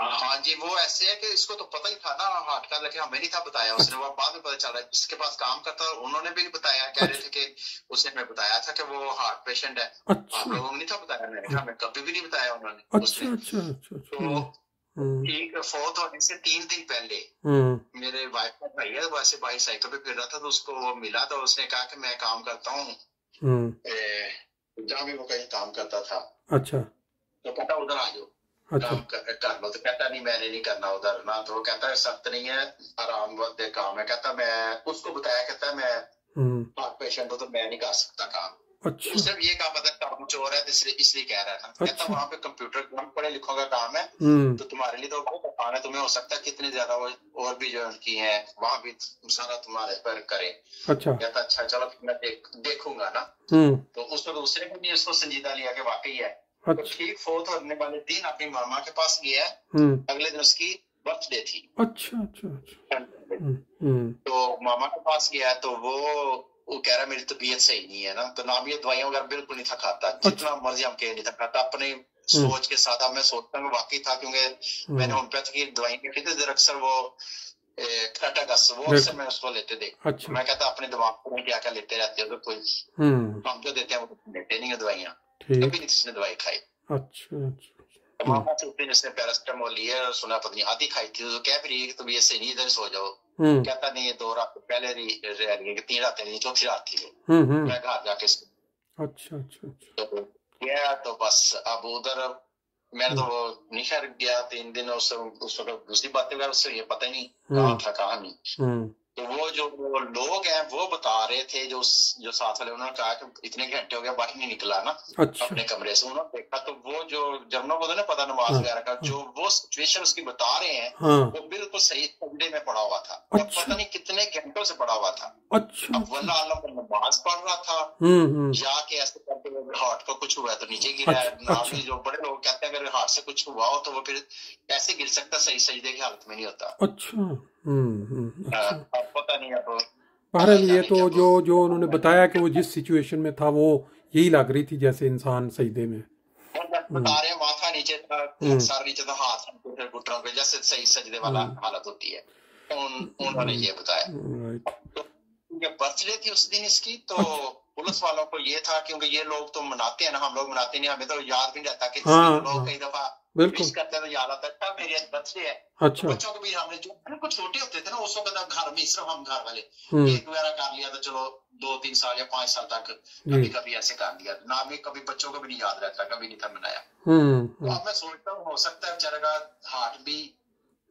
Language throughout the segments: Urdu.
ہاں جی، وہ ایسے ہے کہ اس کو تو پتہ ہی تھا نا ہارٹ کا، لیکن ہمیں نہیں تھا بتایا اس نے، وہ بعد میں پتہ چل رہا ہے اس کے پاس کام کرتا ہے، انہوں نے بھی بتایا، کہہ رہے تھے کہ اس نے ہمیں بتایا تھا کہ وہ ہارٹ پیشنٹ ہے. آپ لوگوں کو نہیں تھا بتایا؟ میں نے کہا ہمیں کبھی بھی نہیں بتایا انہوں نے. تو ٹھیک فوت ہونے سے 3 دن پہلے میرے وائف کا بھائی ہے، ویسے بھائی سائیکل پہ پھر رہا تھا، تو اس کو وہ ملا، تو اس نے کہا کہ میں کام کرتا ہوں جہاں بھی وہ کہیں کام کرتا تھا. اچھا. تو کہتا ادھر آ جاؤ کام کر لو. تو کہتا نہیں میں نے نہیں کرنا ادھر نا. تو وہ کہتا ہے سخت نہیں ہے، آرام دہ کام ہے. کہتا میں اس کو بتایا، کہتا میں ہارٹ پیشنٹ ہوں تو میں نہیں کر سکتا کام. اس نے یہ کہا پتا کام چور ہے اس لیے کہہ رہا ہے نا. کہتا وہاں پہ کمپیوٹر پڑھے لکھوں کا کام ہے تو تمہارے لیے تو بہت آسان ہے، تمہیں ہو سکتا ہے کتنے زیادہ اور بھی جو ان کی ہیں وہاں بھی سارا تمہارے پر کرے. کہتا اچھا چلو میں دیکھوں گا نا. تو اس کو دوسرے کو بھی اس کو سنجیدہ لیا کہ واقعی ہے. تو ٹھیک فوت ہونے والے دن اپنی ماما کے پاس گیا، اگلے دن اس کی برتھ ڈے تھی. تو ماما کے پاس گیا تو وہ کہہ رہا میری طبیعت صحیح نہیں ہے نا. تو نام یہ دوائیاں وغیرہ بالکل نہیں تھا کھاتا، جتنا مرضی ہم کہہ نہیں تھا کھاتا. اپنے سوچ کے ساتھ اب میں سوچتا ہوں واقعی تھا، کیونکہ میں نے ہومیوپیتھی کی دوائیں کی تھی اکثر وہ کراٹاگس وہ اکثر میں اس کو لیتے دیکھ. میں کہتا اپنے دماغ کو کیا کیا لیتے رہتے ہو، تو کوئی ہم جو دیتے ہیں وہ لیتے نہیں ہیں دوائیاں. کبھی نہیں کسی نے دوائی کھائی. ماما سے جس نے پیراسٹامول لیا سنا پتہ نہیں آدھی کھائی تھی، تو کہہ بھی رہی ہے کہ تم یہ سے نہیں ادھر سو جاؤ. کہتا نہیں یہ 2 رات پہلے رہ گئی کہ 3 راتیں نہیں، 4تھی رات تھی. میں گھر جا کے گیا تو بس اب ادھر میں تو نہیں خیر گیا 3 دن. اس وقت دوسری باتیں وغیرہ اس سے یہ پتہ ہی نہیں کہاں تھا کہاں نہیں. تو وہ جو لوگ ہیں وہ بتا رہے تھے جو ساتھ والے، انہوں نے کہا کہ اتنے گھنٹے ہو گیا باہر نہیں نکلا نا اپنے کمرے سے. انہوں نے دیکھا تو وہ جو جرمنوں کو نہیں پتا نماز وغیرہ کا، جو وہ سچویشن اس کی بتا رہے ہیں وہ بالکل صحیح سجدے میں پڑا ہوا تھا، اور پتہ نہیں کتنے گھنٹوں سے پڑا ہوا تھا. اب واللہ عالم پر نماز پڑھ رہا تھا یا کہ ایسے کرتے ہارٹ کو کچھ ہوا ہے تو نیچے گرا ہے. نامی جو بڑے لوگ کہتے ہیں اگر ہارٹ سے کچھ ہوا ہو تو وہ پھر ایسے گر سکتا، صحیح سجدے کی حالت میں نہیں ہوتا. اب پتہ نہیں. اب بہرحال یہ تو جو انہوں نے بتایا کہ وہ جس سچویشن میں تھا وہ یہی لگ رہی تھی جیسے انسان سجدے میں بتا رہے ہیں، ماتھا نیچے تھا، سر نیچے تھا، ہاتھ گھٹنوں پہ جیسے صحیح سجدے والا حالت ہوتی ہے. انہوں نے یہ بتایا. برتھ ڈے تھی اس دن اس کی، تو پولیس والوں کو یہ تھا کیونکہ یہ لوگ تو مناتے ہیں نا، ہم لوگ مناتے نہیں، ہمیں تو یاد بھی نہیں رہتا کہ لوگ کئی دفعہ وش کرتے ہیں تو یاد آتا ہے میری برتھ ڈے ہے. بچوں کو بھی ہم نے جو بالکل چھوٹے ہوتے تھے نا اس وقت گھر میں صرف ہم گھر والے کیک وغیرہ کر لیا تو چلو 2-3 سال یا 5 سال تک کبھی کبھی ایسے کر لیا. نہ بھی کبھی بچوں کو بھی نہیں یاد رہتا، کبھی نہیں تھا منایا. تو اب میں سوچتا ہوں ہو سکتا ہے بیچارے کا ہارٹ بھی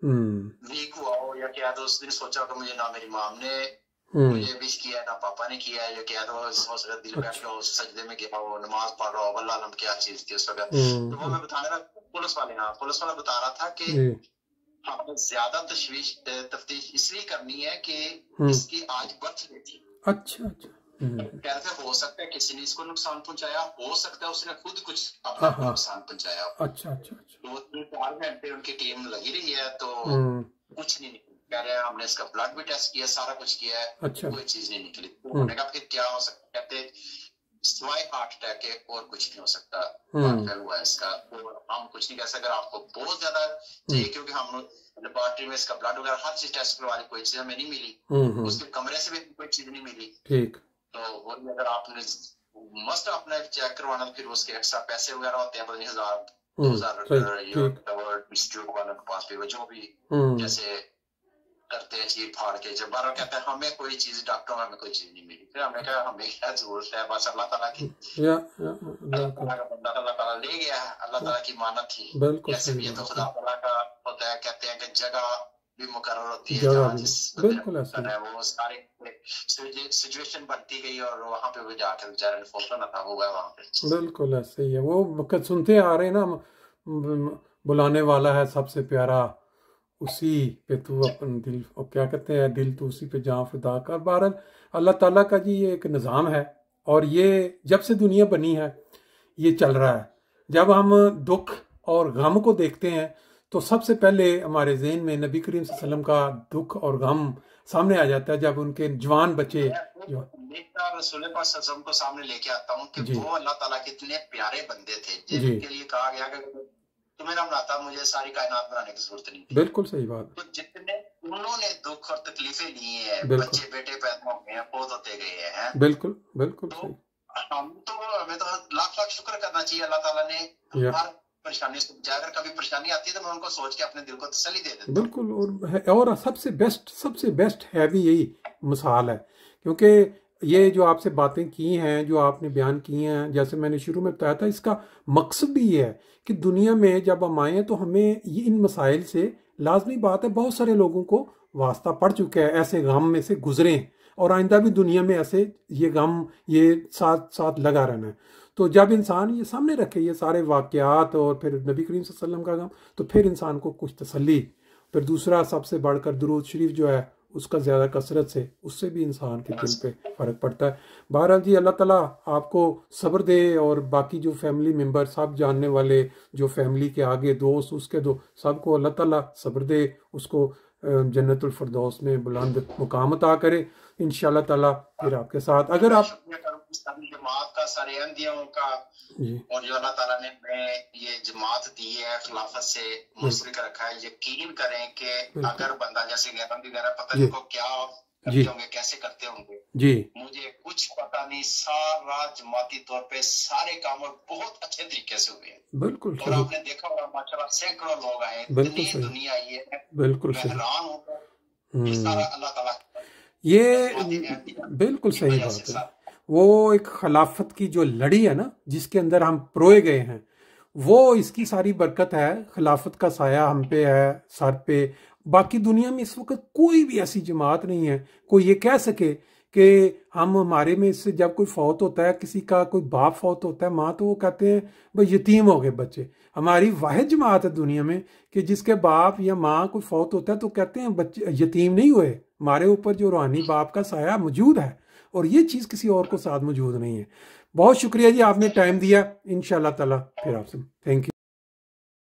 ویک ہوا ہو یا کیا. تو اس دن سوچا کہ مجھے نہ میری مام نے مجھے وش کیا نہ پاپا نے کیا ہے، یا کیا تو ہو سکتا دل بیٹھ کے سجدے میں گیا ہو، نماز پڑھ رہا ہو. اللہ علم کیا چیز تھی اس وقت. تو وہ میں بتانے رہا پولیس والا بتا رہا تھا کہ ہمیں زیادہ تفتیش اس لیے کرنی ہے کہ اس کی آج برتھ ڈے تھی. کہتے ہو سکتا ہے کسی نے اس کو نقصان پہنچایا، ہو سکتا ہے اس نے خود کچھ اپنا نقصان پہنچایا. 2-4 گھنٹے ان کی ٹیم لگی رہی ہے تو کچھ نہیں نکلا. کہہ رہے ہیں ہم نے اس کا بلڈ بھی ٹیسٹ کیا، سارا کچھ کیا ہے، کوئی چیز نہیں نکلی. انہوں نے کہا پھر کیا ہو سکتا، کہتے سوائے ہارٹ اٹیک کے اور کچھ نہیں ہو سکتا. ہوا ہے اس کا، ہم کچھ نہیں کہہ سکتے. اگر آپ کو بہت زیادہ چاہیے کیونکہ ہم لیبارٹری میں اس کا بلڈ وغیرہ ہر چیز ٹیسٹ کروا لی، کوئی چیز ہمیں نہیں ملی، اس کے کمرے سے بھی کوئی چیز نہیں ملی. تو وہی اگر آپ نے مسٹ اپنا چیک کروانا پھر اس کے ایکسٹرا پیسے وغیرہ ہوتے ہیں، پتہ نہیں 1000-2000 انسٹیٹیوٹ والوں کے پاس بھی جو بھی جیسے کرتے ہیں چیر پھاڑ کے. جب بارہ کہتے ہیں ہمیں کوئی چیز ڈاکٹروں میں ہمیں کوئی چیز نہیں ملی. پھر ہم نے کہا ہمیں کیا ضرورت ہے، بس اللہ تعالیٰ کی اللہ تعالیٰ کا بندہ اللہ تعالیٰ لے گیا ہے، اللہ تعالیٰ کی مانت تھی. جیسے بھی یہ تو خدا تعالیٰ کا ہوتا ہے. کہتے ہیں کہ جگہ بھی مقرر ہوتی ہے جہاں جس ہے وہ سارے سچویشن بنتی گئی اور وہاں پہ وہ جا کے بیچارے نے فوٹو نہ تھا ہوا وہاں پہ. بالکل ایسے ہی ہے. وہ سنتے آ رہے ہیں نا، بلانے والا ہے سب سے پیارا، اسی پہ تو اپنا دل، اور کیا کہتے ہیں دل تو اسی پہ جاں فدا کر. بہرحال اللہ تعالیٰ کا جی یہ ایک نظام ہے، اور یہ جب سے دنیا بنی ہے یہ چل رہا ہے. جب ہم دکھ اور غم کو دیکھتے ہیں تو سب سے پہلے ہمارے ذہن میں نبی کریم صلی اللہ علیہ وسلم کا دکھ اور غم سامنے آ جاتا ہے. جب ان کے جوان بچے جو رسول پاک صلی اللہ علیہ وسلم کو سامنے لے کے آتا ہوں کہ وہ اللہ تعالیٰ کے اتنے پیارے بندے تھے جن کے لیے کہا گیا کہ تمہیں نہ بناتا، مجھے ساری کائنات بنانے کی ضرورت نہیں تھی. بالکل صحیح بات. تو جتنے انہوں نے دکھ اور تکلیفیں لی ہیں، بچے بیٹے پیدا ہو گئے ہیں، فوت ہوتے گئے ہیں. بالکل بالکل صحیح. ہمیں تو لاکھ لاکھ شکر کرنا چاہیے اللہ تعالیٰ نے ہر پریشانی سے. اگر کبھی پریشانی آتی ہے تو میں ان کو سوچ کے اپنے دل کو تسلی دے دیتا ہوں. بالکل. اور سب سے بیسٹ ہے بھی یہی مثال ہے، کیونکہ یہ جو آپ سے باتیں کی ہیں، جو آپ نے بیان کی ہیں، جیسے میں نے شروع میں بتایا تھا، اس کا مقصد بھی یہ ہے کہ دنیا میں جب ہم آئیں تو ہمیں یہ ان مسائل سے، لازمی بات ہے بہت سارے لوگوں کو واسطہ پڑ چکا ہے، ایسے غم میں سے گزرے ہیں، اور آئندہ بھی دنیا میں ایسے یہ غم یہ ساتھ ساتھ لگا رہنا ہے. تو جب انسان یہ سامنے رکھے یہ سارے واقعات اور پھر نبی کریم صلی اللہ علیہ وسلم کا غم، تو پھر انسان کو کچھ تسلی. پھر دوسرا سب سے بڑھ کر درود شریف جو ہے اس کا زیادہ کثرت سے، اس سے بھی انسان کے دل پہ فرق پڑتا ہے. بہرحال جی، اللہ تعالیٰ آپ کو صبر دے، اور باقی جو فیملی ممبر، سب جاننے والے جو فیملی کے آگے دوست اس کے سب کو اللہ تعالیٰ صبر دے، اس کو جنت الفردوس میں بلند مقام عطا کرے انشاءاللہ تعالیٰ. پھر آپ کے ساتھ اگر آپ جماعت کا، سارے احمدیوں کا، اور جو اللہ تعالیٰ نے یہ جماعت دی ہے خلافت سے منسلک رکھا ہے، یقین کریں کہ اگر بندہ جیسے پتہ نہیں کو کیا کرتے ہوں گے، کیسے کرتے ہوں گے، جی مجھے کچھ پتہ نہیں، سارا جماعتی طور پہ سارے کام بہت اچھے طریقے سے ہوئے ہیں. بالکل. اور آپ نے دیکھا ہوگا ماشاءاللہ سینکڑوں لوگ آئے، اتنی دنیا آئی ہے، بالکل حیران ہو گئے. سارا اللہ تعالیٰ یہ بالکل صحیح بات ہے. وہ ایک خلافت کی جو لڑی ہے نا، جس کے اندر ہم پروئے گئے ہیں، وہ اس کی ساری برکت ہے. خلافت کا سایہ ہم پہ ہے، سر پہ. باقی دنیا میں اس وقت کوئی بھی ایسی جماعت نہیں ہے کوئی یہ کہہ سکے کہ ہمارے میں اس سے جب کوئی فوت ہوتا ہے، کسی کا کوئی باپ فوت ہوتا ہے، ماں، تو وہ کہتے ہیں بھائی یتیم ہو گئے بچے. ہماری واحد جماعت ہے دنیا میں کہ جس کے باپ یا ماں کوئی فوت ہوتا ہے تو کہتے ہیں بچے یتیم نہیں ہوئے، ہمارے اوپر جو روحانی باپ کا سایہ موجود ہے. اور یہ چیز کسی اور کو ساتھ موجود نہیں ہے. بہت شکریہ جی، آپ نے ٹائم دیا. انشاءاللہ تعالیٰ پھر آپ سے تھینک یو.